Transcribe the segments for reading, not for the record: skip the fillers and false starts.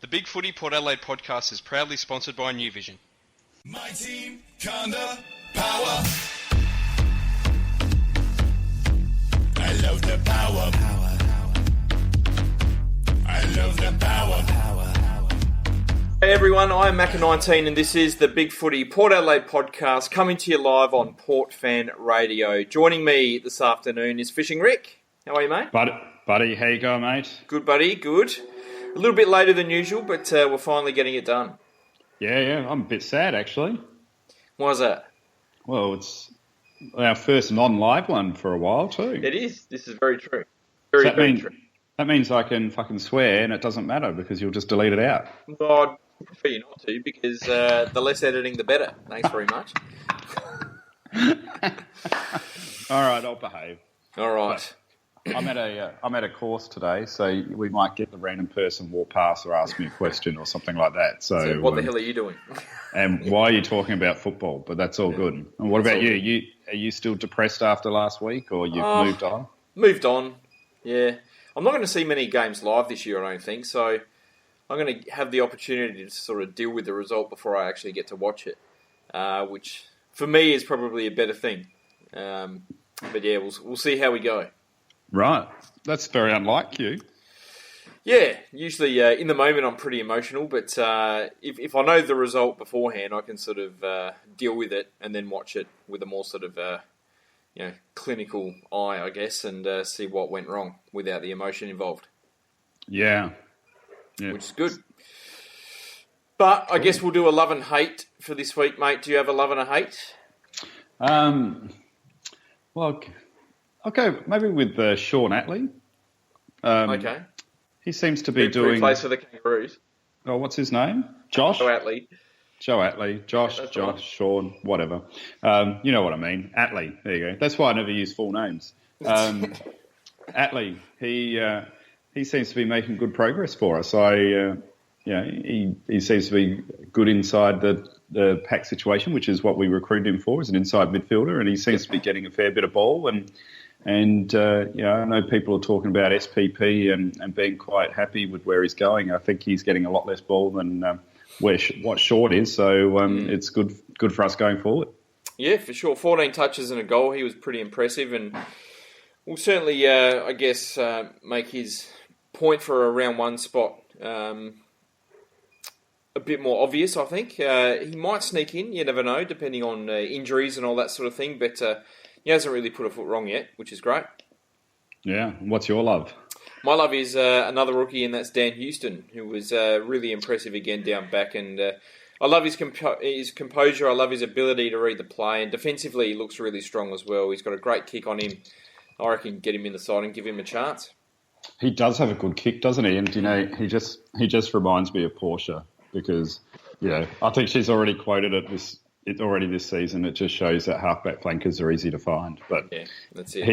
The Big Footy Port Adelaide podcast is proudly sponsored by New Vision. My team, Conda, power. I love the power. I love the power. Hey everyone, I'm Macca19 and this is the Big Footy Port Adelaide podcast coming to you live on Port Fan Radio. Joining me this afternoon is Fishing Rick. How are you, mate? Buddy, how you going, mate? Good, buddy, good. A little bit later than usual, but we're finally getting it done. Yeah, I'm a bit sad, actually. Why is that? Well, it's our first non-live one for a while, too. It is. This is very true. Very true. That means I can fucking swear and it doesn't matter because you'll just delete it out. Well, I'd prefer you not to because the less editing, the better. Thanks very much. All right, I'll behave. All right. I'm at a course today, so we might get the random person walk past or ask me a question or something like that. So what the hell are you doing? And why are you talking about football? But that's all good. And what about you? Are you still depressed after last week, or you've moved on? Moved on, yeah. I'm not going to see many games live this year, I don't think. So I'm going to have the opportunity to sort of deal with the result before I actually get to watch it, which for me is probably a better thing. But yeah, we'll see how we go. Right. That's very unlike you. Yeah, usually in the moment I'm pretty emotional, but if I know the result beforehand, I can sort of deal with it and then watch it with a more sort of clinical eye, I guess, and see what went wrong without the emotion involved. Yeah. Which is good. But I guess we'll do a love and hate for this week, mate. Do you have a love and a hate? Well, I'll go maybe with Sean Atlee. Okay. He seems to be doing... plays for the Kangaroos. Oh, what's his name? Josh? Joe Atlee. Josh, Sean, whatever. You know what I mean. Atlee, there you go. That's why I never use full names. Atlee, he seems to be making good progress for us. He seems to be good inside the pack situation, which is what we recruited him for, as an inside midfielder, and he seems to be getting a fair bit of ball. And I know people are talking about SPP and being quite happy with where he's going. I think he's getting a lot less ball than what Short is, so it's good for us going forward. Yeah, for sure. 14 touches and a goal. He was pretty impressive, and will certainly, make his point for a round one spot a bit more obvious, I think. He might sneak in, you never know, depending on injuries and all that sort of thing, but he hasn't really put a foot wrong yet, which is great. Yeah. What's your love? My love is another rookie, and that's Dan Houston, who was really impressive again down back. And I love his composure. I love his ability to read the play. And defensively, he looks really strong as well. He's got a great kick on him. I reckon get him in the side and give him a chance. He does have a good kick, doesn't he? And, he just reminds me of Portia because, I think she's already quoted it this season. It just shows that halfback flankers are easy to find. But yeah, that's it.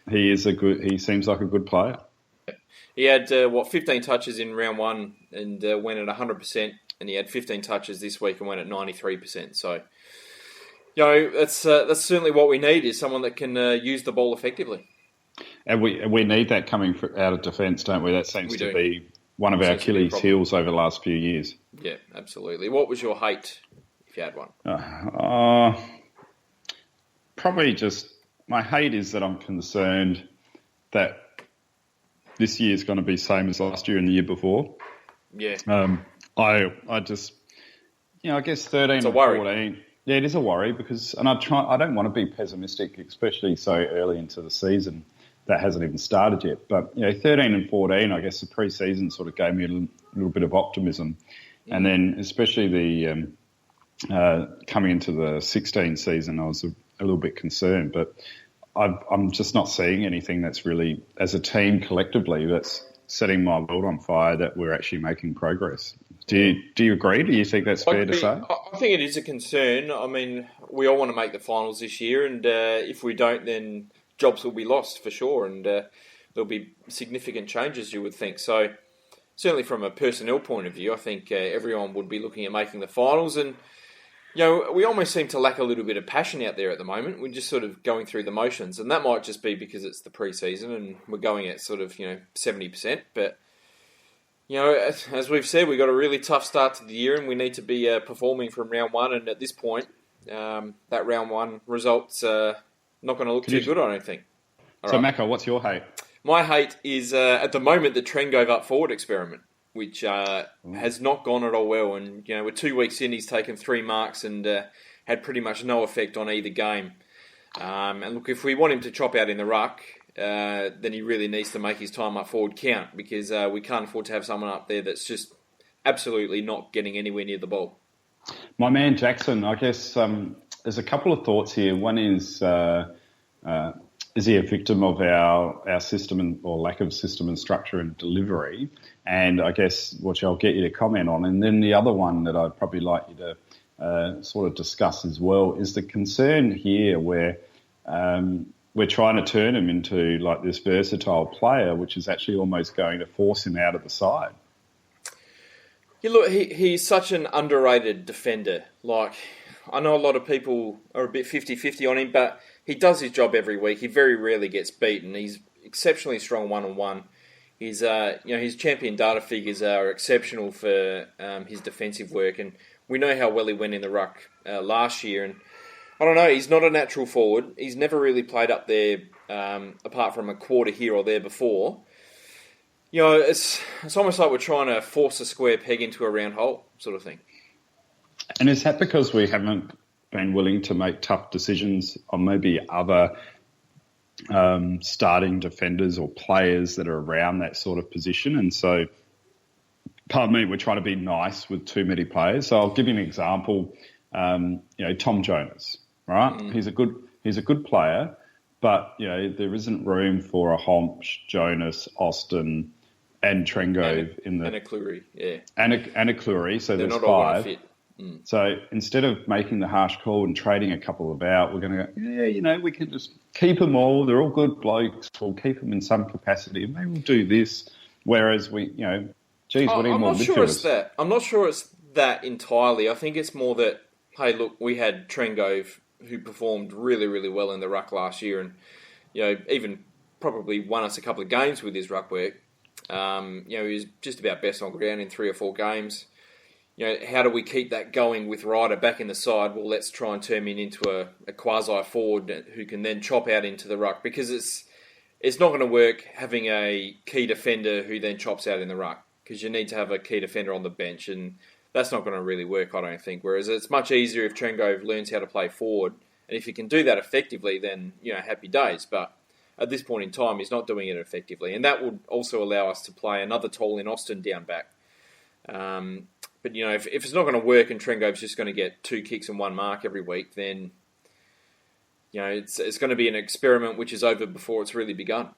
He seems like a good player. He had 15 touches in round one and went at 100%, and he had 15 touches this week and went at 93%. So, that's certainly what we need, is someone that can use the ball effectively. And we need that coming out of defence, don't we? That seems to be one of our Achilles' heels over the last few years. Yeah, absolutely. What was your hate, if you had one? Probably just my hate is that I'm concerned that this year is going to be same as last year and the year before. Yeah. I just, I guess 13 or 14. Yeah, it is a worry because, and I don't want to be pessimistic, especially so early into the season that hasn't even started yet. But 13 and 14, I guess the pre-season sort of gave me a little bit of optimism, and then especially the coming into the 16 season, I was a little bit concerned, but I'm just not seeing anything that's really, as a team collectively, that's setting my world on fire that we're actually making progress. Do you agree? Do you think that's fair to say? I think it is a concern. I mean, we all want to make the finals this year, and if we don't, then jobs will be lost for sure, and there'll be significant changes, you would think. So certainly from a personnel point of view, I think everyone would be looking at making the finals, and we almost seem to lack a little bit of passion out there at the moment. We're just sort of going through the motions, and that might just be because it's the pre-season and we're going at sort of 70%. But You know, as we've said, we've got a really tough start to the year and we need to be performing from round one. And at this point, that round one result's not going to look too good, I don't think. So, Macca, what's your hate? My hate is, at the moment, the Trengove up forward experiment, which has not gone at all well. And, you know, we're 2 weeks in, he's taken 3 marks and had pretty much no effect on either game. And look, if we want him to chop out in the ruck, then he really needs to make his time up forward count, because we can't afford to have someone up there that's just absolutely not getting anywhere near the ball. My man Jackson, I guess there's a couple of thoughts here. One is he a victim of our system or lack of system and structure and delivery? And I guess, which I'll get you to comment on. And then the other one that I'd probably like you to sort of discuss as well is the concern here where we're trying to turn him into like this versatile player, which is actually almost going to force him out of the side. Yeah, look, he's such an underrated defender. Like, I know a lot of people are a bit 50-50 on him, but he does his job every week. He very rarely gets beaten. He's exceptionally strong one-on-one. His champion data figures are exceptional for his defensive work, and we know how well he went in the ruck last year. And I don't know, he's not a natural forward. He's never really played up there apart from a quarter here or there before. You know, it's almost like we're trying to force a square peg into a round hole sort of thing. And is that because we haven't been willing to make tough decisions on maybe other starting defenders or players that are around that sort of position? And so, pardon me, we're trying to be nice with too many players. So I'll give you an example. Tom Jonas, right? Mm. He's a good player, but there isn't room for a Homps, Jonas, Austin, and Trengove and a Cleary, yeah, and a Cleary. So they're there's not all 5. going to fit. Mm. So instead of making the harsh call and trading a couple of out, we're going to go, we can just keep them all. They're all good blokes. We'll keep them in some capacity, and maybe we'll do this. Whereas we need more midfielders. I'm not sure it's that entirely. I think it's more that, hey, look, we had Trengove who performed really, really well in the ruck last year, and even probably won us a couple of games with his ruck work. He was just about best on ground in 3 or 4 games. How do we keep that going with Ryder back in the side? Well, let's try and turn him into a quasi-forward who can then chop out into the ruck, because it's not going to work having a key defender who then chops out in the ruck, because you need to have a key defender on the bench, and that's not going to really work, I don't think. Whereas it's much easier if Trengove learns how to play forward, and if he can do that effectively, then happy days. But at this point in time, he's not doing it effectively, and that would also allow us to play another tall in Austin down back. But if it's not going to work and Trengove's just going to get 2 kicks and 1 mark every week, then it's going to be an experiment which is over before it's really begun.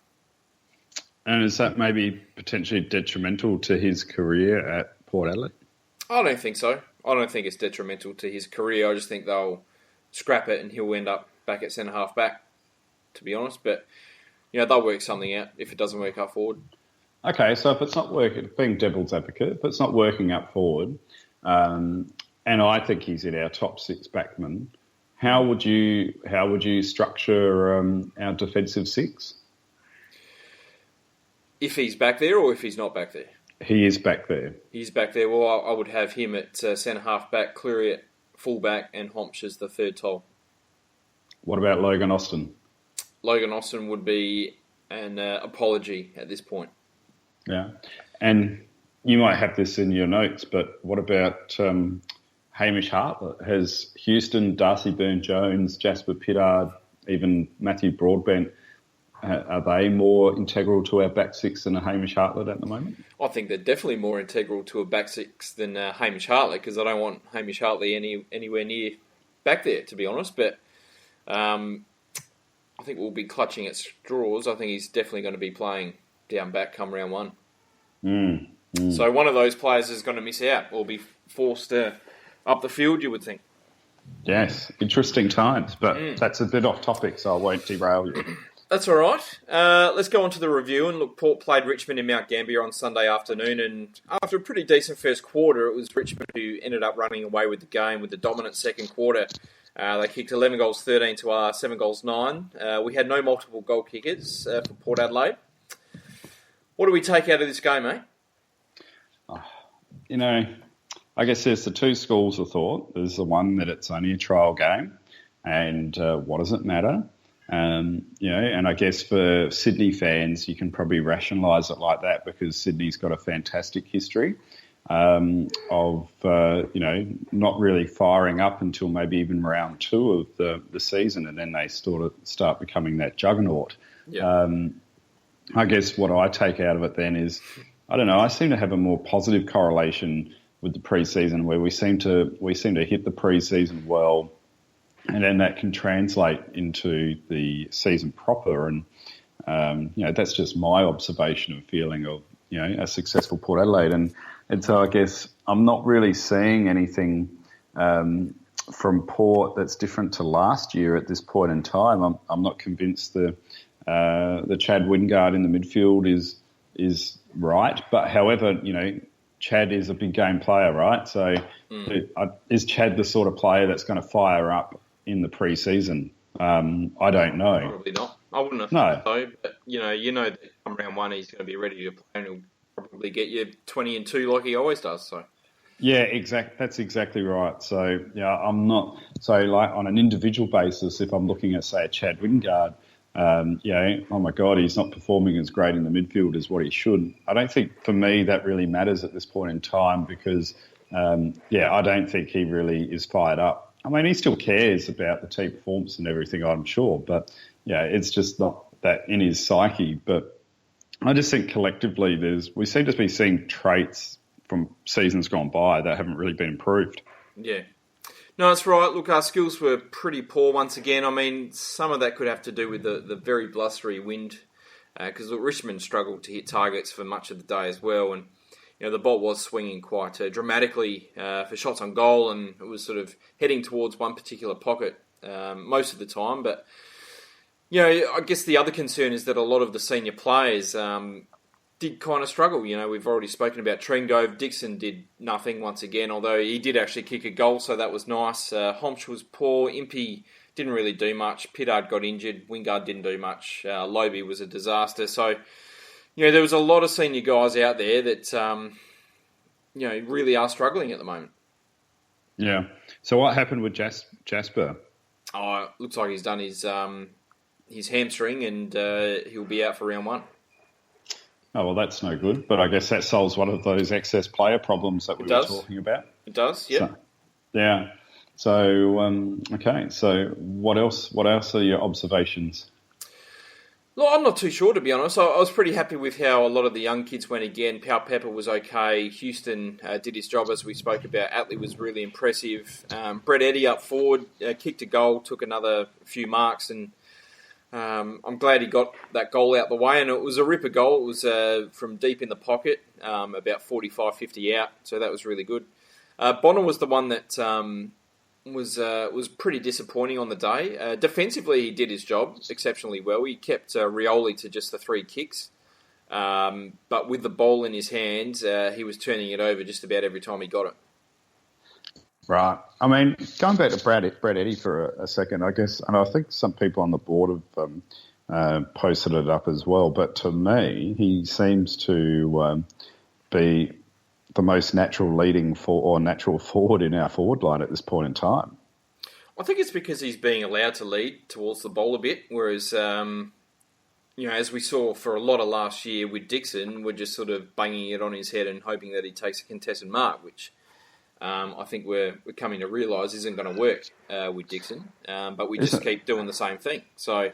And is that maybe potentially detrimental to his career at Port Adelaide? I don't think so. I don't think it's detrimental to his career. I just think they'll scrap it and he'll end up back at centre half back, to be honest. But they'll work something out if it doesn't work up forward. Okay, so if it's not working, being devil's advocate, if it's not working up forward, and I think he's in our top 6 backmen, how would you structure our defensive 6? If he's back there or if he's not back there? He is back there. He's back there. Well, I would have him at centre half back, Cleary at full back, and Homps as the third tall. What about Logan Austin? Logan Austin would be an apology at this point. Yeah, and you might have this in your notes, but what about Hamish Hartlett? Has Houston, Darcy Byrne-Jones, Jasper Pittard, even Matthew Broadbent, are they more integral to our back 6 than a Hamish Hartlett at the moment? I think they're definitely more integral to a back 6 than Hamish Hartlett, because I don't want Hamish Hartlett anywhere near back there, to be honest. But I think we'll be clutching at straws. I think he's definitely going to be playing down back come round 1. So one of those players is going to miss out or be forced up the field, you would think. Yes, interesting times, but that's a bit off topic, so I won't derail you. That's all right. Let's go on to the review. And look, Port played Richmond in Mt Gambier on Sunday afternoon, and after a pretty decent first quarter, it was Richmond who ended up running away with the game with the dominant second quarter. They kicked 11 goals 13 to our 7 goals 9. We had no multiple goal kickers for Port Adelaide. What do we take out of this game, eh? I guess there's the two schools of thought. There's the one that it's only a trial game, and what does it matter? And I guess for Sydney fans, you can probably rationalise it like that because Sydney's got a fantastic history of not really firing up until maybe even round 2 of the season, and then they start becoming that juggernaut. Yeah. I guess what I take out of it then is, I don't know, I seem to have a more positive correlation with the pre-season where we seem to hit the pre-season well, and then that can translate into the season proper. And, that's just my observation and feeling of, a successful Port Adelaide. And so I guess I'm not really seeing anything from Port that's different to last year at this point in time. I'm not convinced the Chad Wingard in the midfield is right. But however, Chad is a big game player, right? So is Chad the sort of player that's going to fire up in the pre-season? I don't know. Probably not. I wouldn't have thought so. But, that come round 1 he's going to be ready to play and he'll probably get you 20 and 2 like he always does. So. Yeah, that's exactly right. So, I'm not... So, like, on an individual basis, if I'm looking at, say, a Chad Wingard, oh my God, he's not performing as great in the midfield as what he should. I don't think, for me, that really matters at this point in time because, I don't think he really is fired up. I mean, he still cares about the team performance and everything, I'm sure, but, it's just not that in his psyche. But I just think collectively we seem to be seeing traits from seasons gone by that haven't really been improved. Yeah. No, that's right. Look, our skills were pretty poor once again. I mean, some of that could have to do with the very blustery wind because Richmond struggled to hit targets for much of the day as well. And, the ball was swinging quite dramatically for shots on goal, and it was sort of heading towards one particular pocket most of the time. But, I guess the other concern is that a lot of the senior players did kind of struggle. We've already spoken about Trengove. Dixon did nothing once again, although he did actually kick a goal, so that was nice. Homsch was poor. Impey didn't really do much. Pittard got injured. Wingard didn't do much. Lobie was a disaster. So, there was a lot of senior guys out there that, really are struggling at the moment. Yeah. So what happened with Jasper? Oh, it looks like he's done his hamstring and he'll be out for round 1. Oh, well, that's no good. But I guess that solves one of those excess player problems that we were talking about. It does, yeah. So, yeah. So, okay. So what else are your observations? Look, I'm not too sure, to be honest. I was pretty happy with how a lot of the young kids went again. Pau Pepper was okay. Houston did his job, as we spoke about. Atlee was really impressive. Brett Eddy up forward, kicked a goal, took another few marks, and I'm glad he got that goal out the way. And it was a ripper goal. It was from deep in the pocket, about 45, 50 out, so that was really good. Bonner was the one that was pretty disappointing on the day. Defensively, he did his job exceptionally well. He kept Rioli to just the 3 kicks. But with the ball in his hands, he was turning it over just about every time he got it. Right. I mean, going back to Brett Eddy for a second, I guess, and I think some people on the board have posted it up as well, but to me, he seems to be the most natural natural forward in our forward line at this point in time. I think it's because he's being allowed to lead towards the ball a bit, whereas, as we saw for a lot of last year with Dixon, we're just sort of banging it on his head and hoping that he takes a contested mark, which I think we're coming to realise isn't going to work with Dixon, but we just keep doing the same thing. So,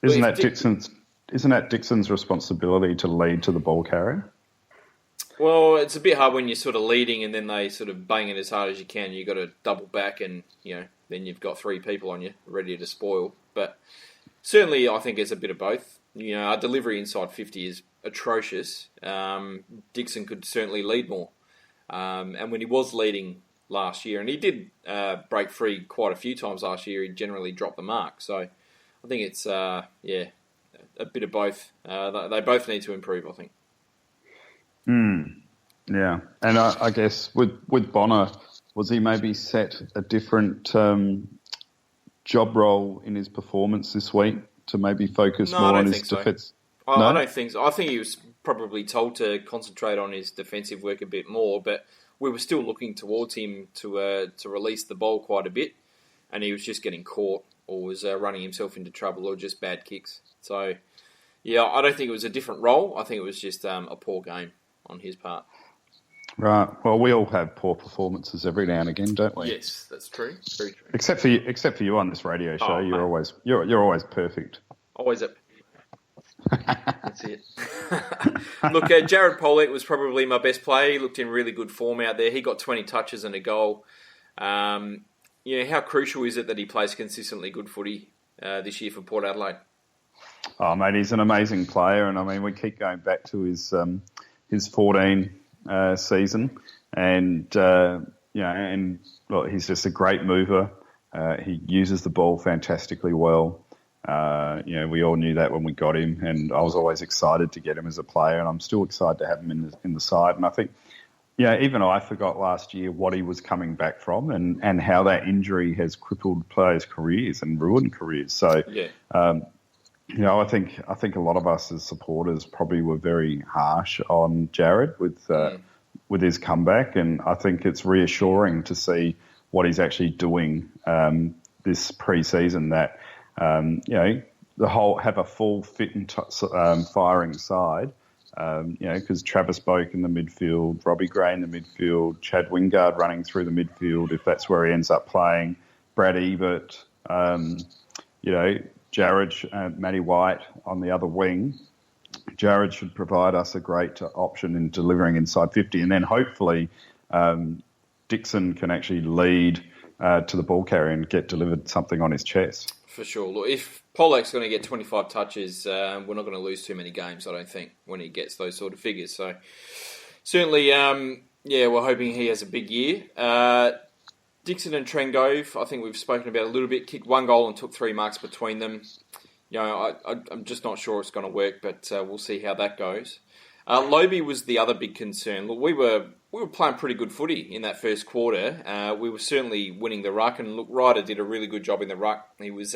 isn't that Dixon's responsibility to lead to the ball carrier? Well, it's a bit hard when you're sort of leading and then they sort of bang it as hard as you can. You've got to double back and, then you've got 3 people on you ready to spoil. But certainly I think it's a bit of both. Our delivery inside 50 is atrocious. Dixon could certainly lead more. And when he was leading last year, and he did break free quite a few times last year, he generally dropped the mark. So I think it's, a bit of both. They both need to improve, I think. Yeah, and I guess with Bonner, was he maybe set a different job role in his performance this week to maybe focus more on his defence? I don't think so. I think he was probably told to concentrate on his defensive work a bit more, but we were still looking towards him to release the ball quite a bit, and he was just getting caught or was running himself into trouble or just bad kicks. So, yeah, I don't think it was a different role. I think it was just a poor game on his part. Right. Well, we all have poor performances every now and again, don't we? Yes, that's true. Very true. Except for you on this radio show, you're always perfect. Always up. That's it. Look, Jared Pollock was probably my best player. He looked in really good form out there. He got 20 touches and a goal. How crucial is it that he plays consistently good footy this year for Port Adelaide? Oh, mate, he's an amazing player, and I mean, we keep going back to his 14 season, and look, he's just a great mover. He uses the ball fantastically well. We all knew that when we got him, and I was always excited to get him as a player, and I'm still excited to have him in the side. And I think, even I forgot last year what he was coming back from, and how that injury has crippled players' careers and ruined careers. So, I think a lot of us as supporters probably were very harsh on Jared with his comeback, and I think it's reassuring to see what he's actually doing this pre-season. That have a full fit and firing side. Because Travis Boak in the midfield, Robbie Gray in the midfield, Chad Wingard running through the midfield, if that's where he ends up playing, Brad Ebert, Jared, Matty White on the other wing. Jared should provide us a great option in delivering inside 50, and then hopefully Dixon can actually lead to the ball carrier and get delivered something on his chest. For sure. Look, if Pollock's going to get 25 touches, we're not going to lose too many games, I don't think, when he gets those sort of figures. So certainly, we're hoping he has a big year. Dixon and Trengove, I think we've spoken about a little bit, kicked one goal and took 3 marks between them. I'm just not sure it's going to work, but we'll see how that goes. Lobie was the other big concern. Look, we were playing pretty good footy in that first quarter. We were certainly winning the ruck, and look, Ryder did a really good job in the ruck. He was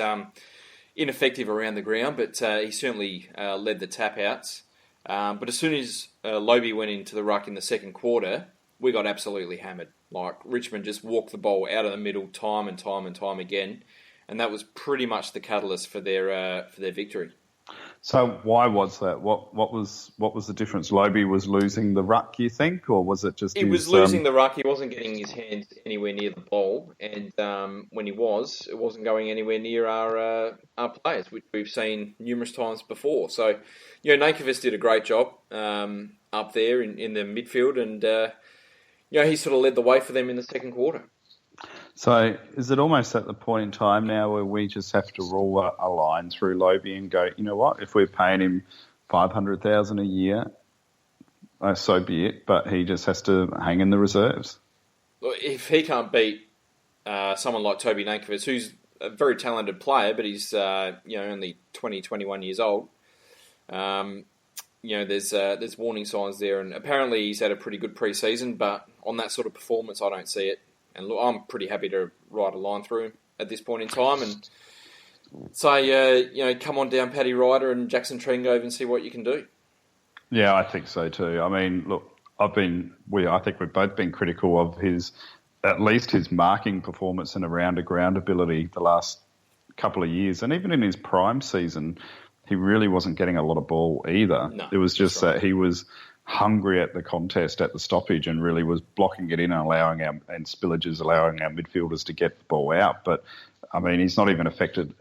ineffective around the ground, but he certainly led the tap-outs. But as soon as Lobie went into the ruck in the second quarter, we got absolutely hammered. Like, Richmond just walked the ball out of the middle time and time and time again, and that was pretty much the catalyst for their victory. So why was that? What was the difference? Lobie was losing the ruck, you think, or was it just? He was losing the ruck. He wasn't getting his hands anywhere near the ball, and when he was, it wasn't going anywhere near our players, which we've seen numerous times before. So, Nankervis did a great job up there in the midfield, and he sort of led the way for them in the second quarter. So is it almost at the point in time now where we just have to rule a line through Lobie and go, you know what, if we're paying him $500,000 a year, so be it, but he just has to hang in the reserves? If he can't beat someone like Toby Nankervis, who's a very talented player, but he's only 20, 21 years old, there's warning signs there, and apparently he's had a pretty good pre-season, but on that sort of performance, I don't see it. And look, I'm pretty happy to ride a line through him at this point in time and say, come on down, Paddy Ryder and Jackson Trengove, and see what you can do. Yeah, I think so too. I mean, look, I think we've both been critical of at least his marking performance and around the ground ability the last couple of years, and even in his prime season, he really wasn't getting a lot of ball either. No, it was just that he was hungry at the contest, at the stoppage, and really was blocking it in and allowing our midfielders to get the ball out. But, I mean, he's not even effective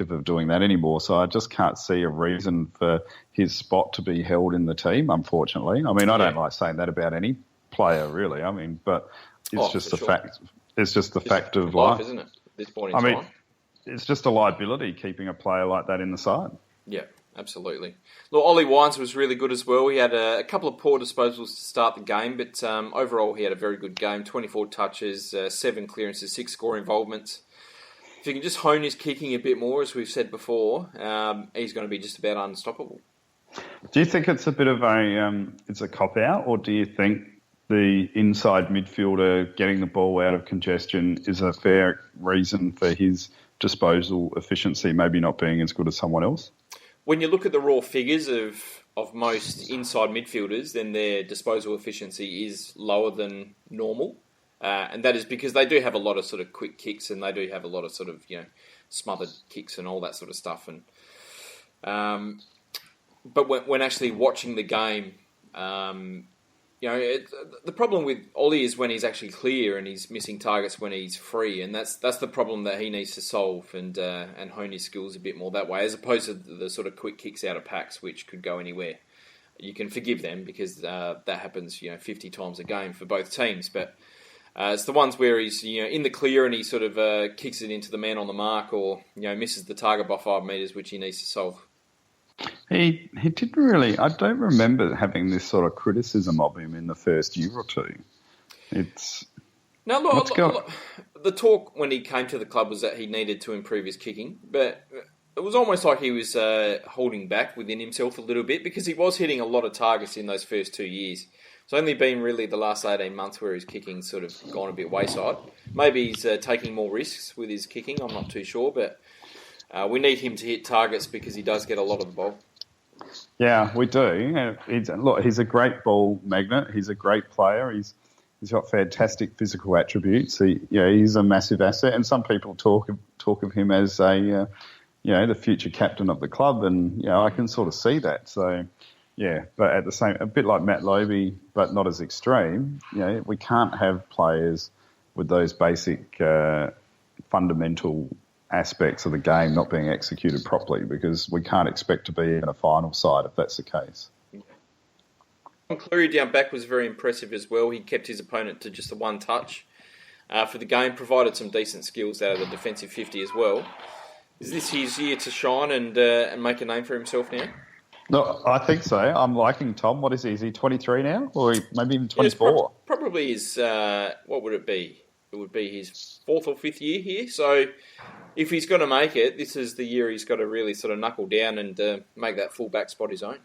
of doing that anymore, so I just can't see a reason for his spot to be held in the team, unfortunately. I mean, I don't like saying that about any player, really. I mean, but it's just the fact. It's just the fact of life, isn't it? At this point in time, it's just a liability keeping a player like that in the side. Yeah. Absolutely. Look, Ollie Wines was really good as well. He had a couple of poor disposals to start the game, but overall he had a very good game. 24 touches, 7 clearances, 6 score involvements. If he can just hone his kicking a bit more, as we've said before, he's going to be just about unstoppable. Do you think it's a bit of a cop-out, or do you think the inside midfielder getting the ball out of congestion is a fair reason for his disposal efficiency maybe not being as good as someone else? When you look at the raw figures of of most inside midfielders, then their disposal efficiency is lower than normal. And that is because they do have a lot of sort of quick kicks, and they do have a lot of sort of, smothered kicks and all that sort of stuff. And but when actually watching the game, the problem with Ollie is when he's actually clear and he's missing targets when he's free, and that's the problem that he needs to solve and hone his skills a bit more that way, as opposed to the sort of quick kicks out of packs, which could go anywhere. You can forgive them because that happens 50 times a game for both teams, but it's the ones where he's in the clear and he sort of kicks it into the man on the mark, or misses the target by 5 metres, which he needs to solve. He didn't really. I don't remember having this sort of criticism of him in the first year or two. The talk when he came to the club was that he needed to improve his kicking, but it was almost like he was holding back within himself a little bit, because he was hitting a lot of targets in those first 2 years. It's only been really the last 18 months where his kicking's sort of gone a bit wayside. Maybe he's taking more risks with his kicking, I'm not too sure, but we need him to hit targets because he does get a lot of the ball. Yeah, we do. He's a great ball magnet. He's a great player. He's got fantastic physical attributes. He's a massive asset, and some people talk of him as the future captain of the club, and I can sort of see that. So. Yeah, but at the same, a bit like Matt Lobey, but not as extreme. We can't have players with those basic fundamental aspects of the game not being executed properly, because we can't expect to be in a final side if that's the case. Cleary down back was very impressive as well. He kept his opponent to just the one touch for the game, provided some decent skills out of the defensive 50 as well. Is this his year to shine and make a name for himself now? No, I think so. I'm liking Tom. What is he? Is he 23 now? Or maybe even 24? Probably his, what would it be? It would be his 4th or 5th year here. So if he's going to make it, this is the year he's got to really sort of knuckle down and make that full-back spot his own.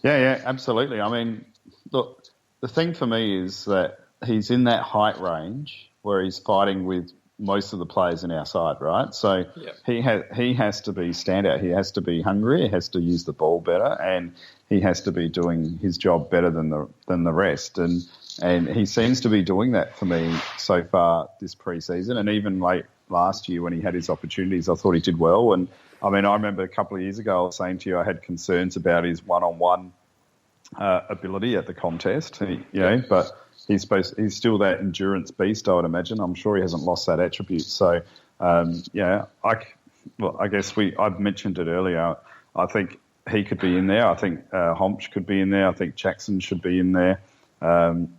Yeah, absolutely. I mean, look, the thing for me is that he's in that height range where he's fighting with most of the players in our side, right? So he has to be standout. He has to be hungry. He has to use the ball better, and he has to be doing his job better than the rest. And he seems to be doing that for me so far this pre-season, and even late last year when he had his opportunities, I thought he did well. And I mean, I remember a couple of years ago I was saying to you I had concerns about his one-on-one ability at the contest. But he's still that endurance beast, I would imagine. I'm sure he hasn't lost that attribute. So, I guess I've mentioned it earlier. I think he could be in there. I think Homch could be in there. I think Jackson should be in there. I'm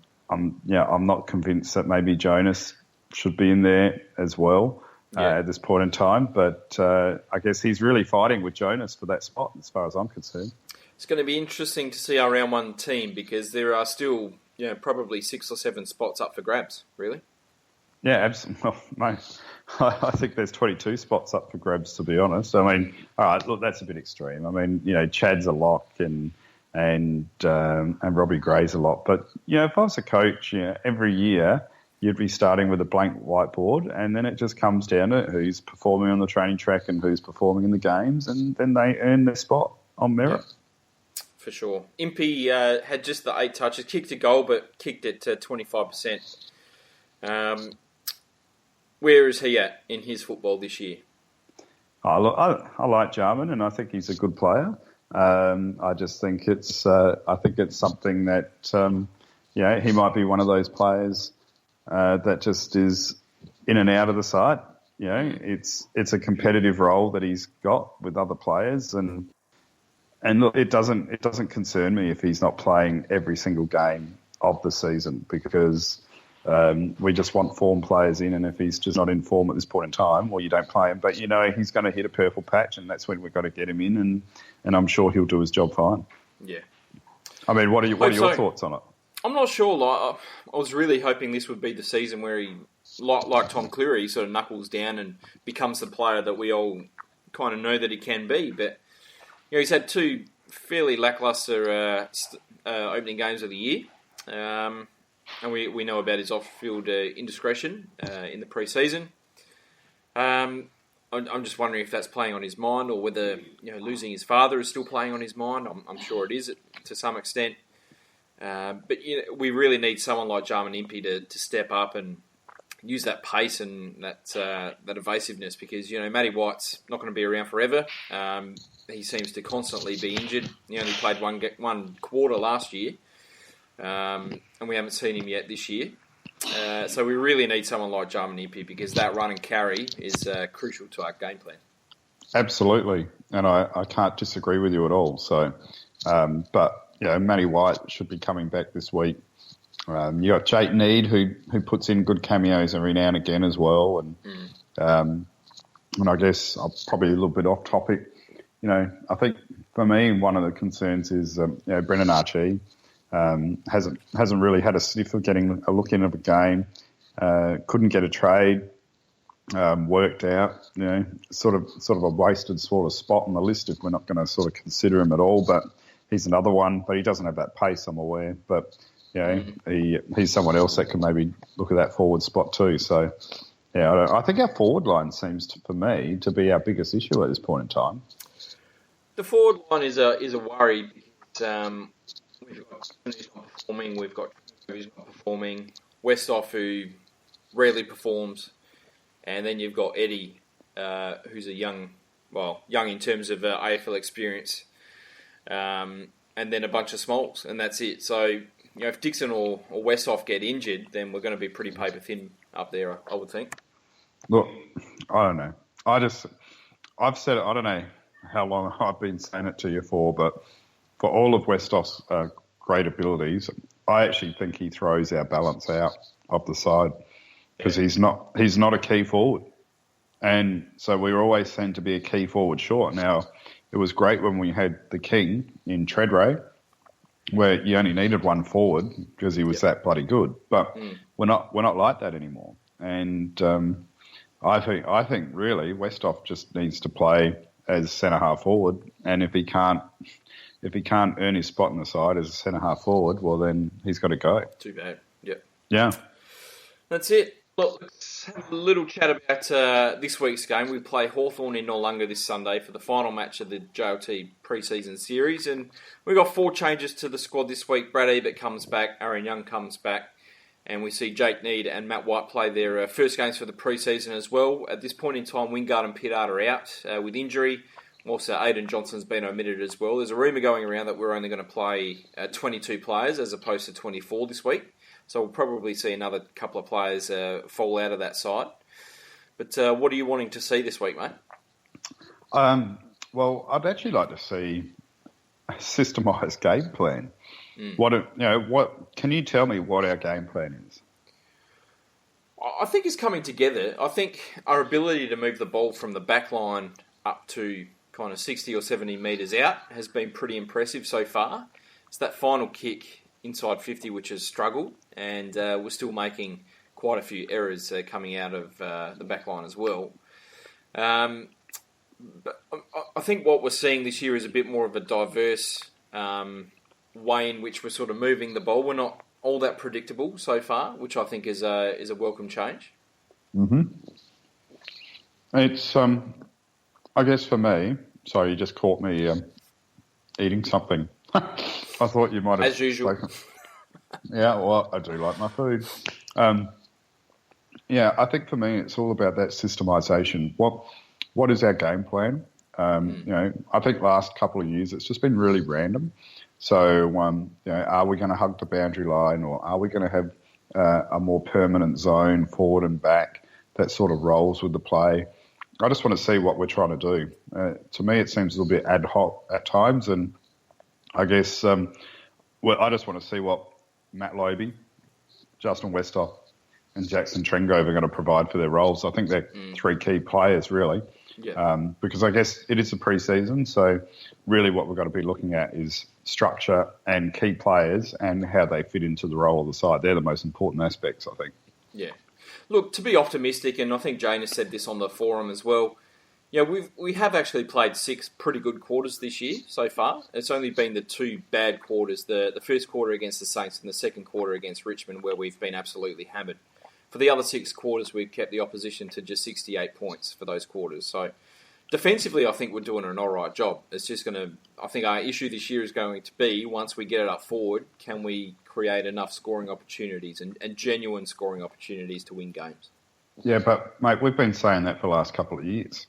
not convinced that maybe Jonas should be in there as well at this point in time. But I guess he's really fighting with Jonas for that spot, as far as I'm concerned. It's going to be interesting to see our round one team, because there are still probably 6 or 7 spots up for grabs, really. Yeah, absolutely. Well, mate, I think there's 22 spots up for grabs, to be honest. I mean, all right, look, that's a bit extreme. I mean, Chad's a lock and Robbie Gray's a lot. But, if I was a coach, every year you'd be starting with a blank whiteboard, and then it just comes down to who's performing on the training track and who's performing in the games, and then they earn their spot on merit. Yeah. For sure. Impey had just the 8 touches, kicked a goal, but kicked it to 25%. Where is he at in his football this year? I like Jarman, and I think he's a good player. I just think it's something that he might be one of those players that just is in and out of the side. It's a competitive role that he's got with other players, and look, it doesn't concern me if he's not playing every single game of the season, because we just want form players in, and if he's just not in form at this point in time, well, you don't play him. But he's going to hit a purple patch, and that's when we've got to get him in, and I'm sure he'll do his job fine. Yeah. I mean, what are your thoughts on it? I'm not sure. Like, I was really hoping this would be the season where he, like Tom Cleary, he sort of knuckles down and becomes the player that we all kind of know that he can be. But he's had 2 fairly lacklustre opening games of the year, and we know about his off-field indiscretion in the pre-season. I I'm just wondering if that's playing on his mind, or whether losing his father is still playing on his mind. I'm sure it is to some extent. But we really need someone like Jarman Impey to step up and use that pace and that evasiveness, because Matty White's not going to be around forever. He seems to constantly be injured. He only played one quarter last year, and we haven't seen him yet this year. So we really need someone like Jarman Impey, because that run and carry is crucial to our game plan. Absolutely, and I can't disagree with you at all. So, but Matty White should be coming back this week. You got Jake Need, who puts in good cameos every now and again as well, and I guess I'm probably a little bit off topic. I think for me one of the concerns is Brendan Archie hasn't really had a sniff of getting a look in of a game. Couldn't get a trade worked out. Sort of a wasted sort of spot on the list if we're not going to sort of consider him at all. But he's another one, but he doesn't have that pace, I'm aware. But he's someone else that can maybe look at that forward spot too. So I think our forward line seems for me to be our biggest issue at this point in time. The forward line is a worry. We've got who's not performing. We've got who's not performing. Westhoff, who rarely performs, and then you've got Eddie, who's a young in terms of AFL experience, and then a bunch of smalls, and that's it. So if Dixon or Westhoff get injured, then we're going to be pretty paper thin up there, I would think. Look, I don't know. I've said it. I don't know how long I've been saying it to you for, but for all of Westhoff's great abilities, I actually think he throws our balance out of the side, because he's not a key forward, and so we were always seen to be a key forward short. Now, it was great when we had the King in Treadray, where you only needed one forward because he was that bloody good, but we're not like that anymore. And I think really Westhoff just needs to play as centre half forward, and if he can't earn his spot in the side as a centre half forward, well then he's got to go. Too bad. Yep. Yeah. That's it. Look, let's have a little chat about this week's game. We play Hawthorn in Noarlunga this Sunday for the final match of the JLT pre-season series, and we've got 4 changes to the squad this week. Brad Ebert comes back, Aaron Young comes back, and we see Jake Need and Matt White play their first games for the pre-season as well. At this point in time, Wingard and Pittard are out with injury. Also, Aidan Johnson's been omitted as well. There's a rumour going around that we're only going to play 22 players as opposed to 24 this week. So we'll probably see another couple of players fall out of that side. But what are you wanting to see this week, mate? Well, I'd actually like to see a systemised game plan. What can you tell me what our game plan is? I think it's coming together. I think our ability to move the ball from the back line up to kind of 60 or 70 metres out has been pretty impressive so far. It's that final kick inside 50 which has struggled, and we're still making quite a few errors coming out of the back line as well. But I think what we're seeing this year is a bit more of a diverse way in which we're sort of moving the ball. We're not all that predictable so far, which I think is a welcome change. Mm-hmm. It's, I guess for me, sorry, you just caught me eating something. I thought you might have... As usual. Yeah, well, I do like my food. I think for me it's all about that systemisation. What is our game plan? I think last couple of years it's just been really random. So, are we going to hug the boundary line, or are we going to have a more permanent zone forward and back that sort of rolls with the play? I just want to see what we're trying to do. To me, it seems a little bit ad hoc at times, and I guess I just want to see what Matt Lobie, Justin Westhoff, and Jackson Trengove are going to provide for their roles. I think they're 3 key players, really. Yeah. Because I guess it is a pre-season, so really what we've got to be looking at is structure and key players and how they fit into the role of the side. They're the most important aspects, I think. Yeah. Look, to be optimistic, and I think Jane has said this on the forum as well, we have actually played 6 pretty good quarters this year so far. It's only been the 2 bad quarters, the first quarter against the Saints and the second quarter against Richmond, where we've been absolutely hammered. for the other 6 quarters, we've kept the opposition to just 68 points for those quarters. So defensively, I think we're doing an all right job. It's just going to, I think our issue this year is going to be, once we get it up forward, can we create enough scoring opportunities and genuine scoring opportunities to win games? Yeah, but, mate, we've been saying that for the last couple of years.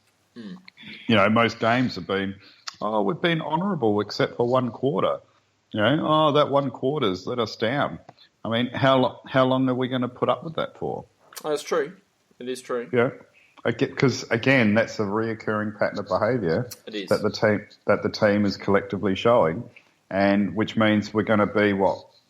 Most games have been, we've been honourable except for one quarter. That one quarter's let us down. I mean, how long are we going to put up with that for? Oh, that's true. It is true. Yeah. Because, again, that's a reoccurring pattern of behaviour that the team is collectively showing, and which means we're going to be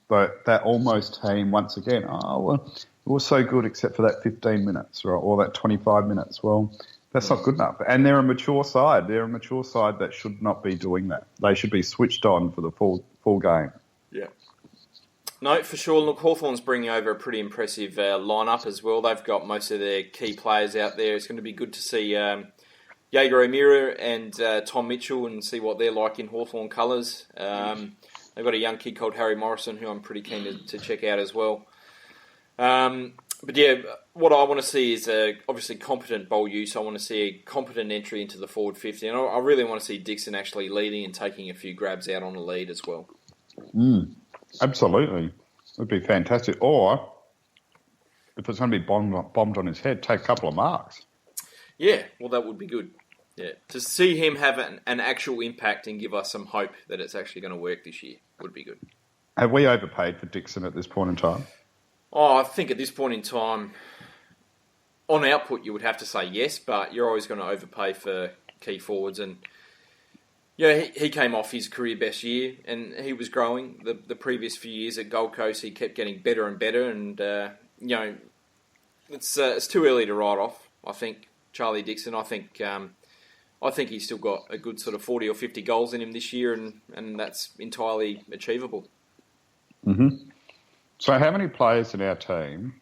that almost team once again. We were so good except for that 15 minutes or that 25 minutes. Well, that's not good enough. And they're a mature side. They're a mature side that should not be doing that. They should be switched on for the full game. Yeah. No, for sure. Look, Hawthorn's bringing over a pretty impressive lineup as well. They've got most of their key players out there. It's going to be good to see Jaeger O'Meara and Tom Mitchell and see what they're like in Hawthorn colours. They've got a young kid called Harry Morrison who I'm pretty keen to check out as well. But yeah, what I want to see is obviously competent ball use. I want to see a competent entry into the forward 50. And I really want to see Dixon actually leading and taking a few grabs out on the lead as well. Absolutely. It would be fantastic. Or, if it's going to be bombed on his head, take a couple of marks. Yeah, well, that would be good. Yeah, to see him have an actual impact and give us some hope that it's actually going to work this year would be good. Have we overpaid for Dixon at this point in time? Oh, I think at this point in time, on output, you would have to say yes, but you're always going to overpay for key forwards. And he came off his career best year, and he was growing. The previous few years at Gold Coast, he kept getting better and better. And it's too early to write off. I think Charlie Dixon. I think he's still got a good sort of 40 or 50 goals in him this year, and that's entirely achievable. Mm-hmm. So how many players in our team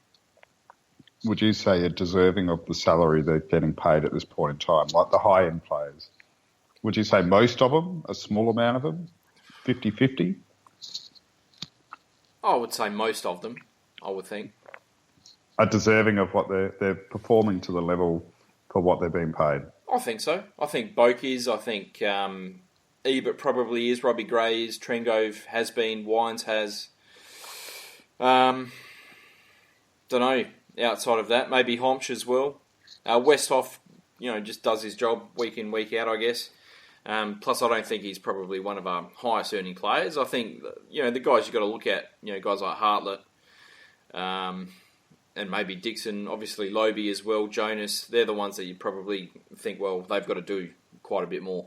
would you say are deserving of the salary they're getting paid at this point in time, like the high-end players? Would you say most of them, a small amount of them, 50-50? I would say most of them, I would think. Are deserving of what they're performing to the level for what they're being paid? I think so. I think Boak is. I think Ebert probably is. Robbie Gray is. Trengove has been. Wines has. Don't know. Outside of that, maybe Homsch as well. Westhoff, just does his job week in, week out, I guess. Plus, I don't think he's probably one of our highest earning players. I think, the guys you've got to look at, guys like Hartlett, and maybe Dixon, obviously Lobie as well, Jonas, they're the ones that you probably think, well, they've got to do quite a bit more.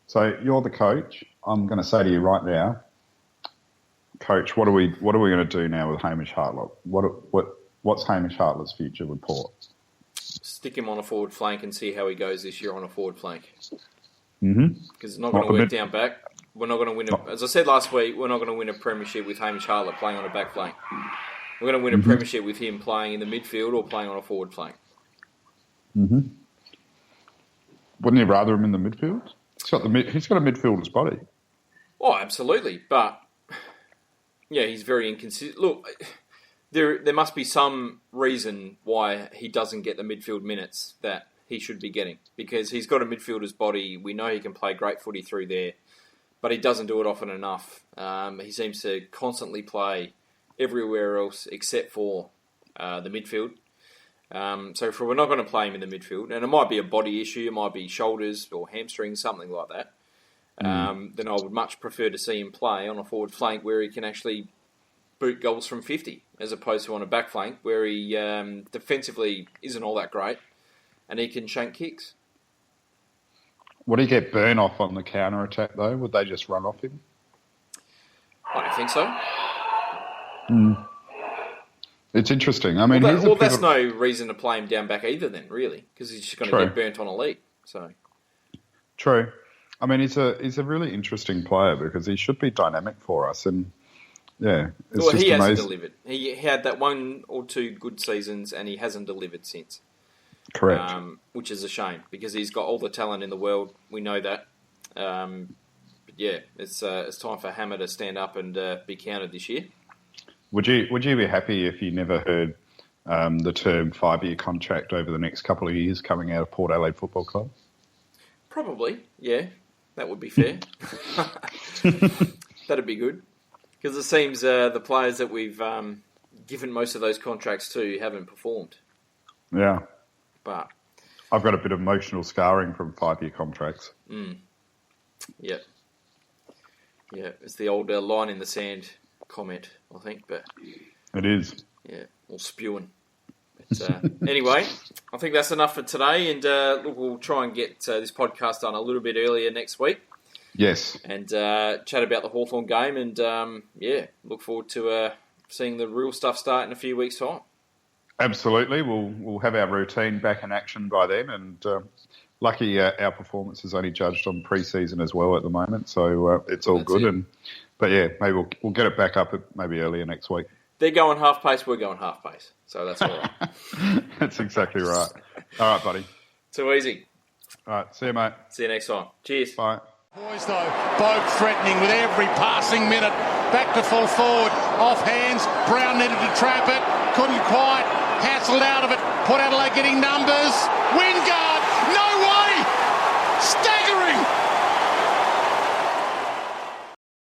So you're the coach. I'm going to say to you right now, Coach, what are we going to do now with Hamish Hartlett? What's Hamish Hartlett's future with Port? Stick him on a forward flank and see how he goes this year on a forward flank. Mm-hmm. Because it's not going to work down back. We're not going to win. As I said last week, we're not going to win a premiership with Hamish Hartlett playing on a back flank. We're going to win a premiership with him playing in the midfield or playing on a forward flank. Mm-hmm. Wouldn't you rather him in the midfield? He's got a midfielder's body. Oh, absolutely. But, yeah, he's very inconsistent. Look, there must be some reason why he doesn't get the midfield minutes that he should be getting. Because he's got a midfielder's body. We know he can play great footy through there. But he doesn't do it often enough. He seems to constantly play everywhere else except for the midfield. So if we're not going to play him in the midfield, and it might be a body issue, it might be shoulders or hamstrings, something like that, then I would much prefer to see him play on a forward flank where he can actually boot goals from 50, as opposed to on a back flank where he defensively isn't all that great and he can shank kicks. Would he get burn off on the counter-attack, though? Would they just run off him? I don't think so. It's interesting. I mean, that's no reason to play him down back either then, really, because he's just going to get burnt on a lead. So true. I mean, he's a really interesting player because he should be dynamic for us, and yeah, it's just he amazing. hasn't delivered. He had that 1 or 2 good seasons, and he hasn't delivered since. Correct. Which is a shame because he's got all the talent in the world. We know that. But yeah, it's time for Hammer to stand up and be counted this year. Would you be happy if you never heard the term 5-year contract over the next couple of years coming out of Port Adelaide Football Club? Probably, yeah. That would be fair. That'd be good. Because it seems the players that we've given most of those contracts to haven't performed. Yeah. But I've got a bit of emotional scarring from 5-year contracts. Yeah. Yeah, it's the old line in the sand comment, I think. But it is. Yeah, all spewing. But, anyway, I think that's enough for today. And look, we'll try and get this podcast done a little bit earlier next week. Yes. And chat about the Hawthorn game. And, look forward to seeing the real stuff start in a few weeks' time. Absolutely. We'll have our routine back in action by then. And lucky our performance is only judged on pre-season as well at the moment. So it's all good. But, maybe we'll get it back up maybe earlier next week. They're going half pace, we're going half pace. So that's all right. That's exactly right. All right, buddy. Too easy. All right, see you, mate. See you next time. Cheers. Bye. Boys, though, both threatening with every passing minute. Back to full forward. Off hands. Brown needed to trap it. Couldn't quite. Hassled out of it. Port Adelaide getting numbers. Wingard